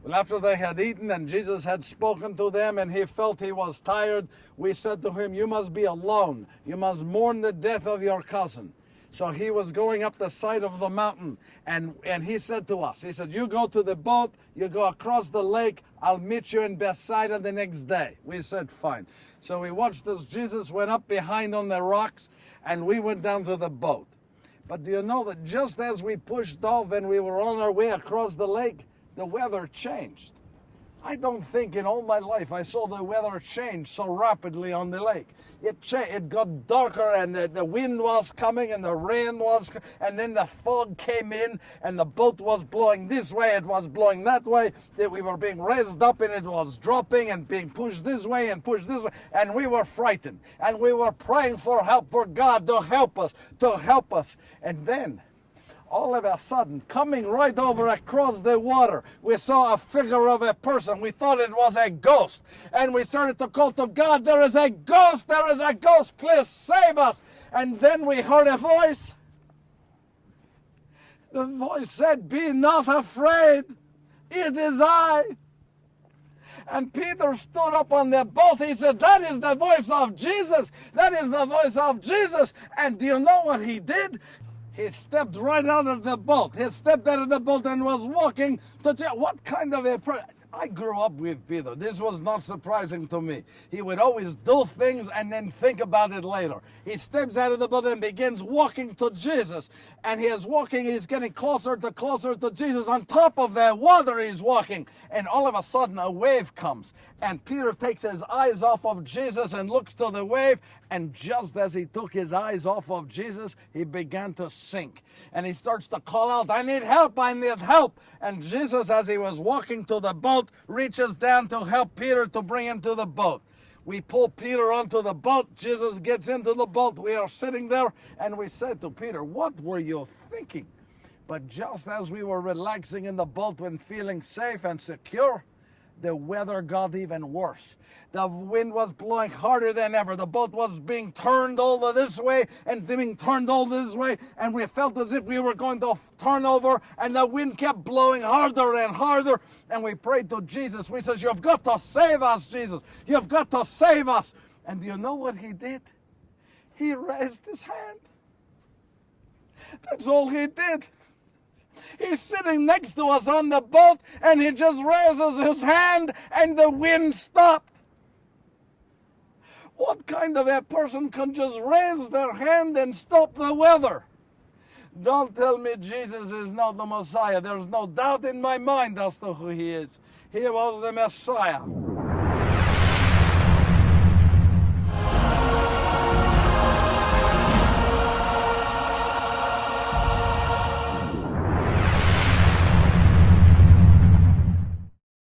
Well, after they had eaten and Jesus had spoken to them and he felt he was tired, we said to him, you must be alone. You must mourn the death of your cousin. So he was going up the side of the mountain, and he said to us, he said, you go to the boat, you go across the lake, I'll meet you in Bethsaida the next day. We said, fine. So we watched as Jesus went up behind on the rocks, and we went down to the boat. But do you know that just as we pushed off and we were on our way across the lake, the weather changed. I don't think in all my life I saw the weather change so rapidly on the lake. It got darker, and the wind was coming and the rain was, and then the fog came in and the boat was blowing this way, it was blowing that way, that we were being raised up and it was dropping and being pushed this way and pushed this way, and we were frightened and we were praying for help, for God to help us. And then all of a sudden, coming right over across the water, we saw a figure of a person. We thought it was a ghost. And we started to call to God, there is a ghost, please save us. And then we heard a voice. The voice said, be not afraid, it is I. And Peter stood up on the boat. He said, that is the voice of Jesus. That is the voice of Jesus. And do you know what he did? He stepped right out of the boat. He stepped out of the boat and was walking to what kind of a person? I grew up with Peter. This was not surprising to me. He would always do things and then think about it later. He steps out of the boat and begins walking to Jesus. And he is walking, he's getting closer to Jesus. On top of the water he's walking. And all of a sudden a wave comes. And Peter takes his eyes off of Jesus and looks to the wave. And just as he took his eyes off of Jesus, he began to sink. And he starts to call out, I need help, I need help. And Jesus, as he was walking to the boat, reaches down to help Peter to bring him to the boat. We pull Peter onto the boat. Jesus gets into the boat. We are sitting there, and we said to Peter, what were you thinking? But just as we were relaxing in the boat and feeling safe and secure, the weather got even worse. The wind was blowing harder than ever. The boat was being turned over this way and being turned over this way, and we felt as if we were going to turn over, and the wind kept blowing harder and harder. And we prayed to Jesus. We said, you've got to save us, Jesus. You've got to save us. And do you know what he did? He raised his hand. That's all he did. He's sitting next to us on the boat, and he just raises his hand, and the wind stopped. What kind of a person can just raise their hand and stop the weather? Don't tell me Jesus is not the Messiah. There's no doubt in my mind as to who he is. He was the Messiah.